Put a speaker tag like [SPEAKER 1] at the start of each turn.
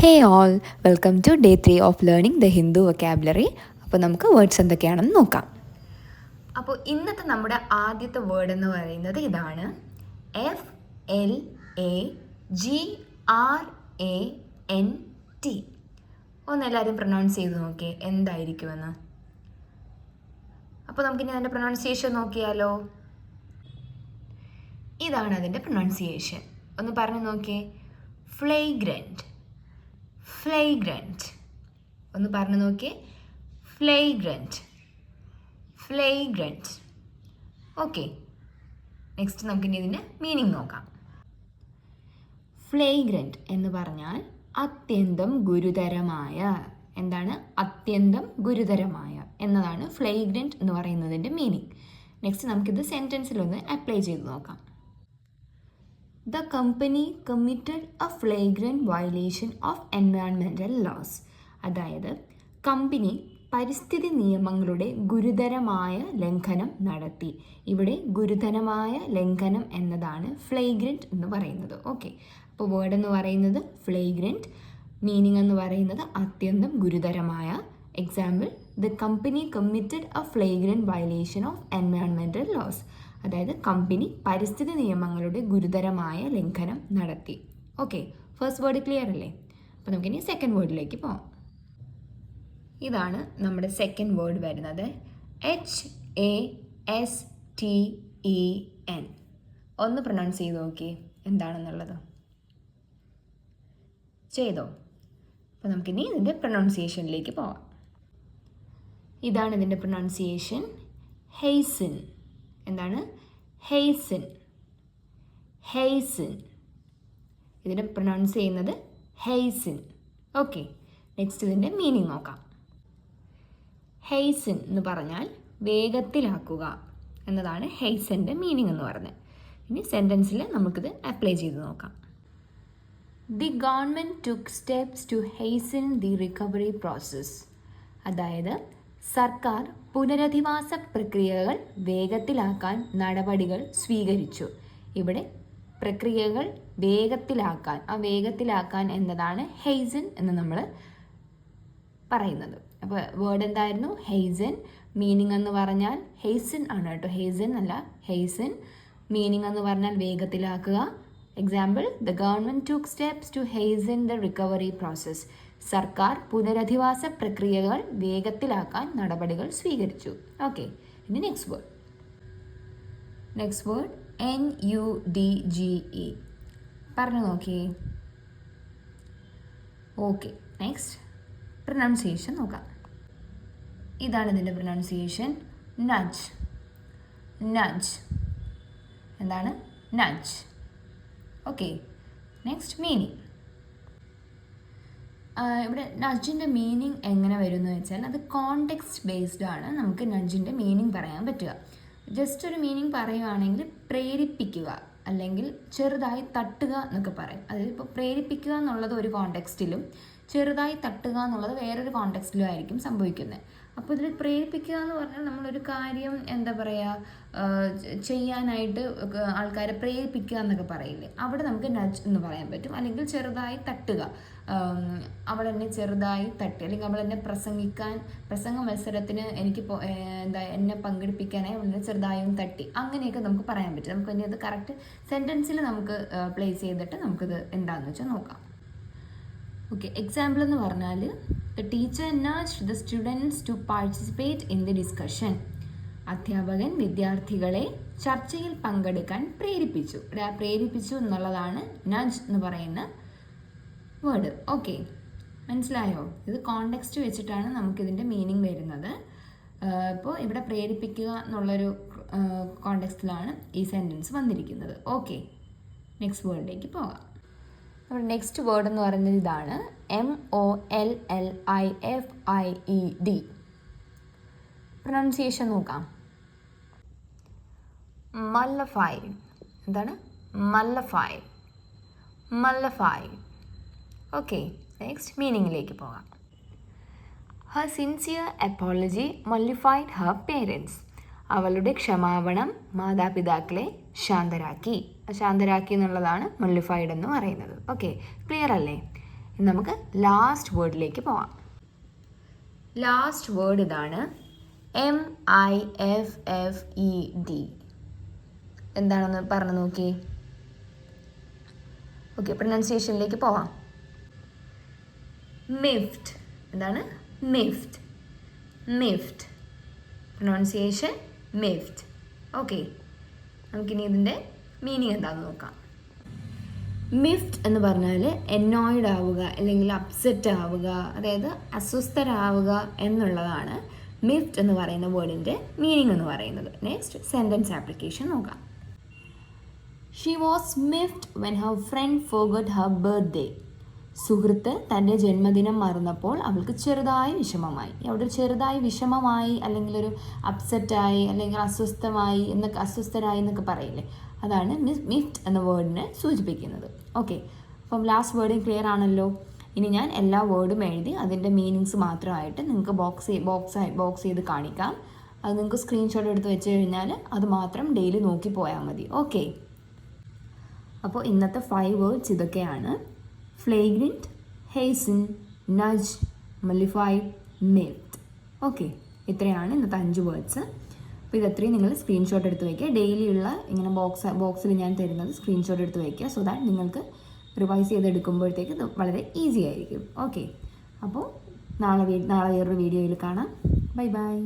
[SPEAKER 1] Hey all, welcome to day 3 of learning the Hindu vocabulary. അപ്പോൾ നമുക്ക് words എന്തൊക്കെയാണെന്ന് നോക്കാം.
[SPEAKER 2] അപ്പോൾ ഇന്നത്തെ നമ്മുടെ ആദ്യത്തെ വേർഡ് എന്ന് പറയുന്നത് ഇതാണ്. FLAGRANT. ഒന്ന് എല്ലാവരും പ്രൊനൗൺസ് ചെയ്ത് നോക്കിയേ എന്തായിരിക്കുമെന്ന്. അപ്പോൾ നമുക്കിനി അതിൻ്റെ പ്രൊനൗൺസിയേഷൻ നോക്കിയാലോ. ഇതാണ് അതിൻ്റെ പ്രൊനൗൺസിയേഷൻ. ഒന്ന് പറഞ്ഞു നോക്കിയേ. ഫ്ലേഗ്രൻറ്റ്. ഫ്ലേഗ്രൻറ്റ്. ഒന്ന് പറഞ്ഞു നോക്കിയേ. ഫ്ലേഗ്രൻറ്റ്. ഫ്ലേഗ്രൻറ്റ്. ഓക്കെ, നെക്സ്റ്റ് നമുക്കിനി ഇതിൻ്റെ മീനിങ് നോക്കാം. ഫ്ലേഗ്രൻറ്റ് എന്ന് പറഞ്ഞാൽ അത്യന്തം ഗുരുതരമായ. എന്താണ്? അത്യന്തം ഗുരുതരമായ എന്നതാണ് ഫ്ലേഗ്രൻറ്റ് എന്ന് പറയുന്നതിൻ്റെ മീനിങ്. നെക്സ്റ്റ് നമുക്കിത് സെൻറ്റൻസിലൊന്ന് അപ്ലൈ ചെയ്ത് നോക്കാം. The company committed a flagrant violation of environmental laws. അതായത് കമ്പനി പരിസ്ഥിതി നിയമങ്ങളുടെ ഗുരുതരമായ ലംഘനം നടത്തി. ഇവിടെ ഗുരുതരമായ ലംഘനം എന്നതാണ് ഫ്ലേഗ്രൻറ്റ് എന്ന് പറയുന്നത്. ഓക്കെ, അപ്പോൾ വേർഡ് എന്ന് പറയുന്നത് ഫ്ലേഗ്രൻറ്റ്, മീനിങ് എന്ന് പറയുന്നത് അത്യന്തം ഗുരുതരമായ. Example, the company committed a flagrant violation of environmental laws. അതായത് കമ്പനി പരിസ്ഥിതി നിയമങ്ങളുടെ ഗുരുതരമായ ലംഘനം നടത്തി. ഓക്കെ, ഫസ്റ്റ് വേർഡ് ക്ലിയർ അല്ലേ? അപ്പോൾ നമുക്കിനി സെക്കൻഡ് വേർഡിലേക്ക് പോകാം. ഇതാണ് നമ്മുടെ സെക്കൻഡ് വേർഡ് വരുന്നത്. HASTEN. ഒന്ന് പ്രൊനൗൺസ് ചെയ്ത് നോക്കിയേ എന്താണെന്നുള്ളത്. ചെയ്തോ? അപ്പോൾ നമുക്കിനി ഇതിൻ്റെ പ്രൊനൗൺസിയേഷനിലേക്ക് പോകാം. ഇതാണ് ഇതിൻ്റെ പ്രൊനൗൺസിയേഷൻ. ഹെയ്സൻ. എന്താണ്? ഹെയ്സൻ. ഹെയ്സൻ. ഇതിനെ പ്രൊനൗൺസ് ചെയ്യുന്നത് ഹെയ്സൻ. ഓക്കെ, നെക്സ്റ്റ് ഇതിൻ്റെ മീനിങ് നോക്കാം. ഹെയ്സൻ എന്ന് പറഞ്ഞാൽ വേഗത്തിലാക്കുക എന്നതാണ് ഹെയ്സൻ്റെ മീനിങ് എന്ന് പറഞ്ഞത്. ഇനി സെൻറ്റൻസിൽ നമുക്കിത് അപ്ലൈ ചെയ്ത് നോക്കാം. The government took steps to hasten the recovery process. അതായത് സർക്കാർ പുനരധിവാസ പ്രക്രിയകൾ വേഗത്തിലാക്കാൻ നടപടികൾ സ്വീകരിച്ചു. ഇവിടെ പ്രക്രിയകൾ വേഗത്തിലാക്കാൻ, ആ വേഗത്തിലാക്കാൻ എന്നതാണ് ഹെയ്സൻ എന്ന് നമ്മൾ പറയുന്നത്. അപ്പോൾ വേർഡ് എന്തായിരുന്നു? ഹെയ്സൻ. മീനിങ് എന്ന് പറഞ്ഞാൽ ഹെയ്സൻ ആണ് കേട്ടോ, ഹെയ്സൻ അല്ല, ഹെയ്സൻ. മീനിങ് എന്ന് പറഞ്ഞാൽ വേഗത്തിലാക്കുക. Example, the government took steps to hasten the recovery process. സർക്കാർ പുനരധിവാസ പ്രക്രിയകൾ വേഗത്തിലാക്കാൻ നടപടികൾ സ്വീകരിച്ചു. ഓക്കെ, ഇനി next word. Next word NUDGE. പറഞ്ഞു നോക്കിയേ. ഓക്കെ, നെക്സ്റ്റ് പ്രൊനൗൺസിയേഷൻ നോക്കാം. ഇതാണ് ഇതിൻ്റെ പ്രൊനൗൺസിയേഷൻ. നഡ്ജ്. നഡ്ജ്. എന്താണ്? നഡ്ജ്. Okay, next meaning. ഇവിടെ നഡ്ജിൻ്റെ മീനിങ് എങ്ങനെ വരും എന്ന് വെച്ചാൽ അത് കോണ്ടെക്സ്റ്റ് ബേസ്ഡ് ആണ്. നമുക്ക് നഡ്ജിൻ്റെ മീനിങ് പറയാൻ പറ്റുക. ജസ്റ്റ് ഒരു മീനിങ് പറയുകയാണെങ്കിൽ പ്രേരിപ്പിക്കുക അല്ലെങ്കിൽ ചെറുതായി തട്ടുക എന്നൊക്കെ പറയും. അതായത് ഇപ്പോൾ പ്രേരിപ്പിക്കുക എന്നുള്ളത് ഒരു കോണ്ടെക്സ്റ്റിലും ചെറുതായി തട്ടുക എന്നുള്ളത് വേറൊരു കോണ്ടെക്സ്റ്റിലും ആയിരിക്കും സംഭവിക്കുന്നത്. അപ്പോൾ ഇതിൽ പ്രേരിപ്പിക്കുക എന്ന് പറഞ്ഞാൽ നമ്മളൊരു കാര്യം എന്താ പറയുക, ചെയ്യാനായിട്ട് ആൾക്കാരെ പ്രേരിപ്പിക്കുക എന്നൊക്കെ പറയില്ലേ, അവിടെ നമുക്ക് നഡ്ജ് എന്ന് പറയാൻ പറ്റും. അല്ലെങ്കിൽ ചെറുതായി തട്ടുക, അവൾ എന്നെ ചെറുതായി തട്ടി, അല്ലെങ്കിൽ അവൾ എന്നെ പ്രസംഗ മത്സരത്തിന് എനിക്ക് എന്നെ പങ്കെടുപ്പിക്കാനായി അവളെ ചെറുതായും തട്ടി, അങ്ങനെയൊക്കെ നമുക്ക് പറയാൻ പറ്റും. നമുക്ക് ഇനി അത് കറക്റ്റ് സെൻറ്റൻസിൽ നമുക്ക് പ്ലേസ് ചെയ്തിട്ട് നമുക്കിത് എന്താണെന്ന് വെച്ചാൽ നോക്കാം. ഓക്കെ, എക്സാമ്പിൾ എന്ന് പറഞ്ഞാൽ the teacher nudged the students to participate in the discussion. അധ്യാപകൻ വിദ്യാർത്ഥികളെ ചർച്ചയിൽ പങ്കെടുക്കാൻ പ്രേരിപ്പിച്ചു. പ്രേരിപ്പിച്ചു എന്നുള്ളതാണ് നഡ്ജ് എന്ന് പറയുന്ന വേർഡ്. ഓക്കെ, മനസ്സിലായോ? ഇത് കോണ്ടെക്സ്റ്റ് വെച്ചിട്ടാണ് നമുക്കിതിൻ്റെ മീനിങ് വരുന്നത്. ഇപ്പോൾ ഇവിടെ പ്രേരിപ്പിക്കുക എന്നുള്ളൊരു കോണ്ടെക്സ്റ്റിലാണ് ഈ സെൻറ്റൻസ് വന്നിരിക്കുന്നത്. ഓക്കെ, നെക്സ്റ്റ് വേർഡിലേക്ക് പോകാം. നമ്മുടെ നെക്സ്റ്റ് വേർഡ് എന്ന് പറയുന്നത് ഇതാണ്. MOLLIFIED. പ്രൊനൗൺസിയേഷൻ നോക്കാം. മല്ലഫൈഡ്. എന്താണ്? മല്ലഫൈഡ്. മല്ലഫൈഡ്. ഓക്കെ, നെക്സ്റ്റ് മീനിങ്ങിലേക്ക് പോകാം. Her sincere apology mollified her parents. അവളുടെ ക്ഷമാപണം മാതാപിതാക്കളെ ശാന്തരാക്കി. ശാന്തരാക്കി എന്നുള്ളതാണ് മൊള്ളിഫൈഡ് എന്ന് പറയുന്നത്. ഓക്കെ, ക്ലിയർ അല്ലേ? ഇനി നമുക്ക് ലാസ്റ്റ് വേർഡിലേക്ക് പോവാം. ലാസ്റ്റ് വേർഡ് ഇതാണ്, MIFFED. എന്താണെന്ന് പറഞ്ഞു നോക്കി. ഓക്കെ, പ്രൊനൗൺസിയേഷനിലേക്ക് പോവാം. മിഫ്റ്റ്. എന്താണ്? മിഫ്റ്റ്. മിഫ്റ്റ്. പ്രൊനൗൺസിയേഷൻ മിഫ്റ്റ്. ഓക്കെ, നമുക്കിനി ഇതിൻ്റെ മീനിങ് എന്താണെന്ന് നോക്കാം. മിഫ്റ്റ് എന്ന് പറഞ്ഞാൽ എന്നോയ്ഡ് ആവുക അല്ലെങ്കിൽ അപ്സെറ്റ് ആവുക, അതായത് അസ്വസ്ഥരാവുക എന്നുള്ളതാണ് മിഫ്റ്റ് എന്ന് പറയുന്ന വേർഡിൻ്റെ മീനിങ് എന്ന് പറയുന്നത്. നെക്സ്റ്റ് സെൻറ്റൻസ് ആപ്ലിക്കേഷൻ നോക്കാം. She was miffed when her friend forgot her birthday. സുഹൃത്ത് തൻ്റെ ജന്മദിനം മറന്നപ്പോൾ അവൾക്ക് ചെറുതായി വിഷമമായി. അവിടെ ചെറുതായി വിഷമമായി അല്ലെങ്കിൽ ഒരു അപ്സെറ്റായി അല്ലെങ്കിൽ അസ്വസ്ഥരായി എന്നൊക്കെ പറയില്ലേ, അതാണ് മിഫ്റ്റ് എന്ന വേർഡിനെ സൂചിപ്പിക്കുന്നത്. ഓക്കെ, അപ്പം ലാസ്റ്റ് വേർഡിങ് ക്ലിയർ ആണല്ലോ. ഇനി ഞാൻ എല്ലാ വേർഡും എഴുതി അതിൻ്റെ മീനിങ്സ് മാത്രമായിട്ട് നിങ്ങൾക്ക് ബോക്സ് ചെയ്ത് കാണിക്കാം. അത് നിങ്ങൾക്ക് സ്ക്രീൻഷോട്ട് എടുത്ത് വെച്ച് കഴിഞ്ഞാൽ അത് മാത്രം ഡെയിലി നോക്കി പോയാൽ മതി. ഓക്കെ, അപ്പോൾ ഇന്നത്തെ 5 വേർഡ്സ് ഇതൊക്കെയാണ്. ഫ്ലേഗ്രൻറ്റ്, ഹേസൻ, നജ്, മലിഫൈഡ്, മിഫ്റ്റ്. ഓക്കെ, ഇത്രയാണ് ഇന്നത്തെ 5 വേർഡ്സ്. അപ്പോൾ ഇതത്രയും നിങ്ങൾ സ്ക്രീൻഷോട്ട് എടുത്ത് വയ്ക്കുക. ഡെയിലിയുള്ള ഇങ്ങനെ ബോക്സിൽ ഞാൻ തരുന്നത് സ്ക്രീൻഷോട്ട് എടുത്ത് വയ്ക്കുക. സോ ദാറ്റ് നിങ്ങൾക്ക് റിവൈസ് ചെയ്തെടുക്കുമ്പോഴത്തേക്ക് ഇത് വളരെ ഈസി ആയിരിക്കും. ഓക്കെ, അപ്പോൾ നാളെ വേറൊരു വീഡിയോയിൽ കാണാം. Bye bye.